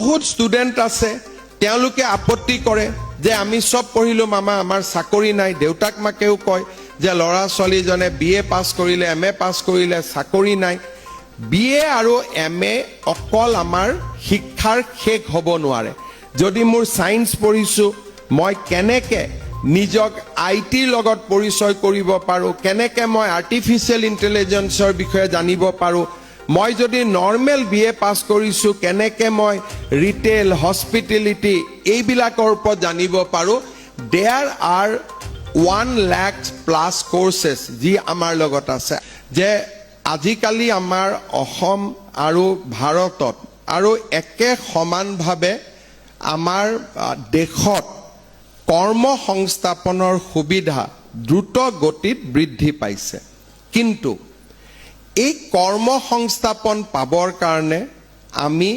বহুত ষ্টুডেণ্ট আছে তেওঁলোকে আপত্তি কৰে যে আমি সব পঢ়িলো মামা আমাৰ চাকৰি নাই দেউতাক মাকেও কয় যে ল'ৰা ছোৱালীজনে বিএ পাছ কৰিলে এমএ পাছ কৰিলে চাকৰি নাই বিএ আৰু এমএ অকল আমাৰ শিক্ষাৰ শেষ হ'ব নোৱাৰে যদি মোৰ সায়েন্স পঢ়িছো মই কেনেকে নিজক আইটিৰ লগত পৰিচয় কৰিব পাৰো কেনেকে মই আৰ্টিফিচিয়েল ইন্টেলিজেন্সৰ বিষয়ে জানিব পাৰো মই যদি নৰ্মেল বিএ পাছ কৰিছো কেনেকে মই ৰিটেল হস্পিটেলিটি এইবিলাকৰ ওপৰত জানিব পাৰো দেয়াৰ আৰ 1 lakh প্লাছ কোৰ্सेस যি আমাৰ লগত আছে যে আজিকালি আমাৰ অসম আৰু ভাৰতত আৰু একে সমানভাৱে আমাৰ দেশত কৰ্ম সংস্থাপনৰ সুবিধা দ্ৰুত গতিত বৃদ্ধি পাইছে কিন্তু এই কৰ্ম সংস্থাপন পাবৰ কাৰণে আমি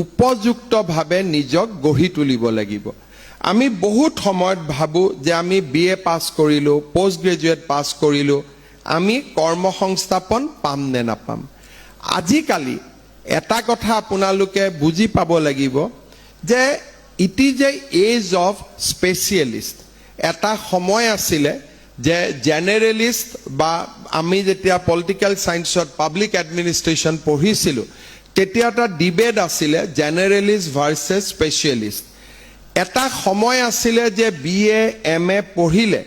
উপযুক্তভাৱে নিজক গঢ়ি তুলিব লাগিব আমি বহুত সময়ত ভাবো যে আমি বিএ পাছ কৰিলো পোষ্ট গ্ৰেজুৱেট পাছ কৰিলো আমি কৰ্ম সংস্থাপন পাম নে নাপাম আজিকালি এটা কথা আপোনালোকে বুজি পাব লাগিব যে it is a age of specialist এটা সময় আছিলে যে জেনাৰেলিষ্ট বা আমি যেতিয়া পলিটিক্যাল সায়েন্সত পাব্লিক এডমিনিষ্ট্ৰেশ্যন পঢ়িছিলো তেতিয়া এটা ডিবেট আছিলে জেনাৰেলিষ্ট ভাৰ্চেছ স্পেচিয়েলিষ্ট এটা সময় আছিলে যে বিএ এমএ পঢ়িলে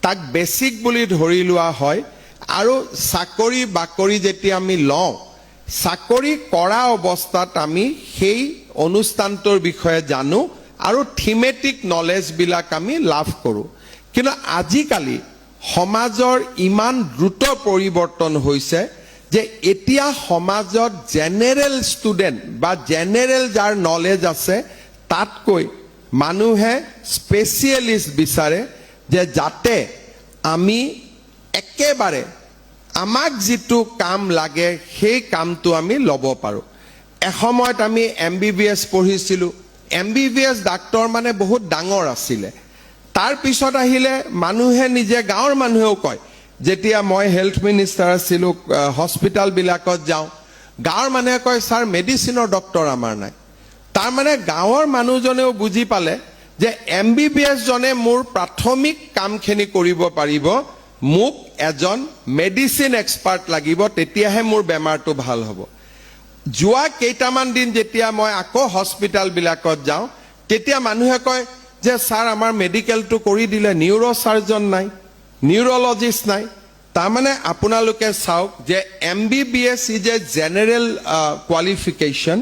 তাক বেসিক বুলি ধৰি লোৱা হয় আৰু চাকৰি বাকৰি যেতিয়া আমি লওঁ চাকৰি কৰা অৱস্থাত আমি সেই অনুষ্ঠানটোৰ বিষয়ে জানো আৰু থিমেটিক নলেজ বিলাক আমি লাভ কৰো কিন্তু আজিকালি সমাজৰ ইমান দ্ৰুত পৰিৱৰ্তন হৈছে যে এতিয়া সমাজত জেনাৰেল ষ্টুডেণ্ট বা জেনাৰেল যাৰ নলেজ আছে তাতকৈ মানুহে স্পেচিয়েলিষ্ট বিচাৰে যে যাতে আমি একেবাৰে আমাক যেটো কাম লাগে সেই কামটো আমি ল'ব পাৰো এসময়ত আমি এমবিবিএছ পঢ়িছিলো এমবিবিএছ ডাক্তৰ মানে বহুত ডাঙৰ আছিল তাৰ পিছত আহিলে মানুহে নিজে গাঁৱৰ মানুহেও কয় যেতিয়া মই হেলথ মিনিষ্টাৰ আছিলো হস্পিটাল বিলাকত যাওঁ গাঁৱৰ মানুহে কয় স্যাৰ মেডিচিনৰ ডক্তৰ আমাৰ নাই তাৰ মানে গাঁৱৰ মানুহজনেও বুজি পালে যে এমবিবিএছ জনে মোৰ প্ৰাথমিক কামখিনি কৰিব পাৰিব মোক এজন মেডিচিন এক্সপাৰ্ট লাগিব তেতিয়াহে মোৰ বেমাৰটো ভাল হ'ব যোৱা কেইটামান দিন যেতিয়া মই আকৌ হস্পিটাল বিলাকত যাওঁ তেতিয়া মানুহে কয় যে স্যাৰ আমাৰ মেডিকেলটো কৰি দিলে নিউৰো সাৰ্জন নাই নিউৰোলজিষ্ট নাই তাৰ মানে আপোনালোকে চাওক যে MBBS is a general qualification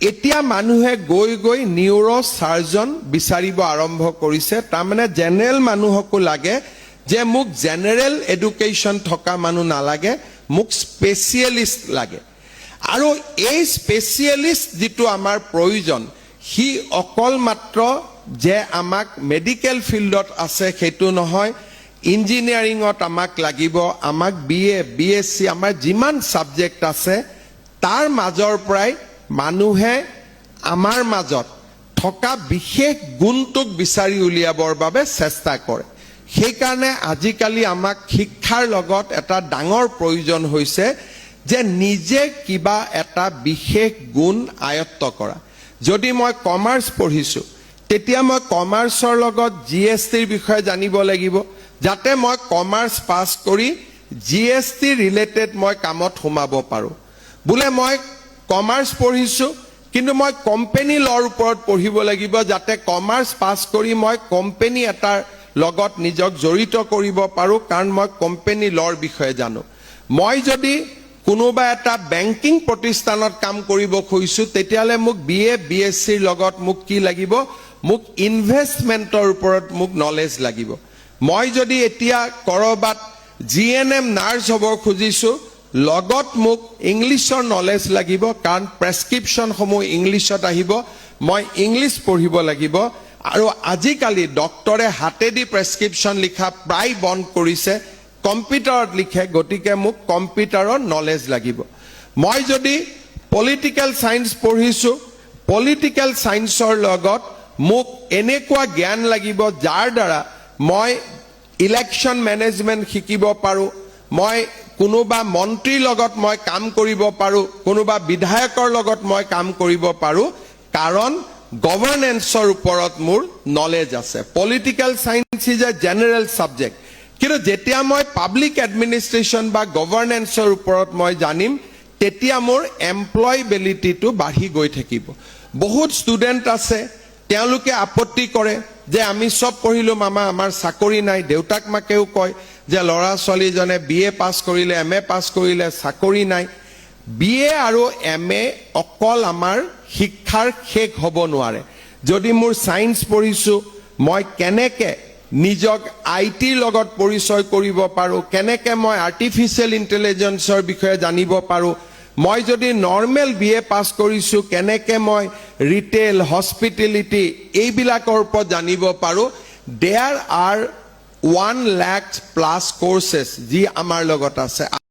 এতিয়া মানুহে গৈ গৈ নিউৰো সাৰ্জন বিচাৰিব আৰম্ভ কৰিছে তাৰ মানে জেনাৰেল মানুহকো লাগে যে মোক জেনাৰেল এডুকেশ্যন থকা মানুহ নালাগে মোক স্পেচিয়েলিষ্ট লাগে আৰু এই স্পেচিয়েলিষ্ট যেটো আমাৰ প্ৰয়োজন হি অকল মাত্ৰ যে আমাক মেডিকেল ফিল্ডত আছে সেইটো নহয় ইঞ্জিনিয়াৰিঙত আমাক লাগিব আমাক বিএ বিএসসি আমাৰ যিমান সাবজেক্ট আছে তাৰ মাজৰ পৰাই মানুহে আমাৰ মাজত থকা বিশেষ গুণটোক বিচাৰি উলিয়াবৰ বাবে চেষ্টা কৰে সেই কাৰণে আজিকালি আমাক শিক্ষাৰ লগত এটা ডাঙৰ প্ৰয়োজন হৈছে যে নিজে কিবা এটা বিশেষ গুণ আয়ত্ত কৰা যদি মই কমাৰ্চ পঢ়িছো তেতিয়া মই কমাৰ্চৰ লগত জিএসটিৰ বিষয়ে জানিব লাগিব যাতে মই কমাৰ্চ পাস কৰি জিএসটি ৰিলেটেড মই কামত সোমাব পাৰো বুলে মই কমাৰ্চ পঢ়িছো কিন্তু মই কোম্পানী লৰ ওপৰত পঢ়িব লাগিব যাতে কমাৰ্চ পাস কৰি মই কোম্পানী এটাৰ লগত নিজক জড়িত কৰিব পাৰো কাৰণ মই কোম্পানী লৰ বিষয়ে জানো মই যদি কোনোবা এটা বেংকিং প্ৰতিষ্ঠানত কাম কৰিব খুজিছো তেতিয়ালে মোক বিএ বিএসসিৰ লগত মোক কি লাগিব মোক ইনভেষ্টমেন্টৰ ওপৰত মোক নলেজ লাগিব মই যদি এতিয়া কৰবাত জিএনএম নাৰ্ছ হ'ব খুজিছো লগত মোক ইংলিছৰ নলেজ লাগিব কাৰণ প্ৰেসক্ৰিপচন সমূহ ইংলিছত আহিব মই ইংলিছ পঢ়িব লাগিব আৰু আজিকালি ডক্টৰে হাতেদি প্ৰেসক্ৰিপচন লিখা প্ৰায় বন্ধ কৰিছে কম্পিউটাৰত লিখে গতিকে মোক কম্পিউটাৰৰ নলেজ লাগিব মই যদি পলিটিক্যাল সায়েন্স পঢ়িছো পলিটিক্যাল সায়েন্সৰ লগত মোক এনেকুৱা জ্ঞান লাগিব যাৰ দ্বাৰা মই ইলেকশন ম্যানেজমেন্ট শিকিব পাৰো মই কোনোবা মন্ত্ৰীৰ লগত মই কাম কৰিব পাৰো কোনোবা বিধায়কৰ লগত মই কাম কৰিব পাৰো কাৰণ গভৰ্নেন্সৰ ওপৰত মোৰ নলেজ আছে political science is a general subject কিন্তু যেতিয়া মই পাব্লিক এডমিনিষ্ট্ৰেশ্যন বা গভৰ্নেন্সৰ ওপৰত মই জানিম তেতিয়া মোৰ এমপ্লয়েবিলিটিটো বাঢ়ি গৈ থাকিব বহুত ষ্টুডেন্ট আছে তেওঁলোকে আপত্তি কৰে যে আমি সব পঢ়িলো মামা আমাৰ চাকৰি নাই দেউতাক মাকেও কয় যে লৰা ছোৱালীজনে বিএ পাস কৰিলে এমএ পাস কৰিলে চাকৰি নাই বিএ আৰু এমএ অকল আমাৰ শিক্ষাৰ শেষ হ'ব নোৱাৰে যদি মোৰ সায়েন্স পঢ়িছো মই কেনেকে নিজক আইটিৰ লগত পৰিচয় কৰিব পাৰো কেনেকে মই আৰ্টিফিশিয়াল ইন্টেলিজেন্সৰ বিষয়ে জানিব পাৰো মই যদি নৰ্মেল বিএ পাস কৰিছো কেনেকে মই ৰিটেল হস্পিটেলিটি এইবিলাকৰ ওপৰত জানিব পাৰো দেয়াৰ আৰ 1 লাখ প্লাস কোৰ্সেস যি আমাৰ লগত আছে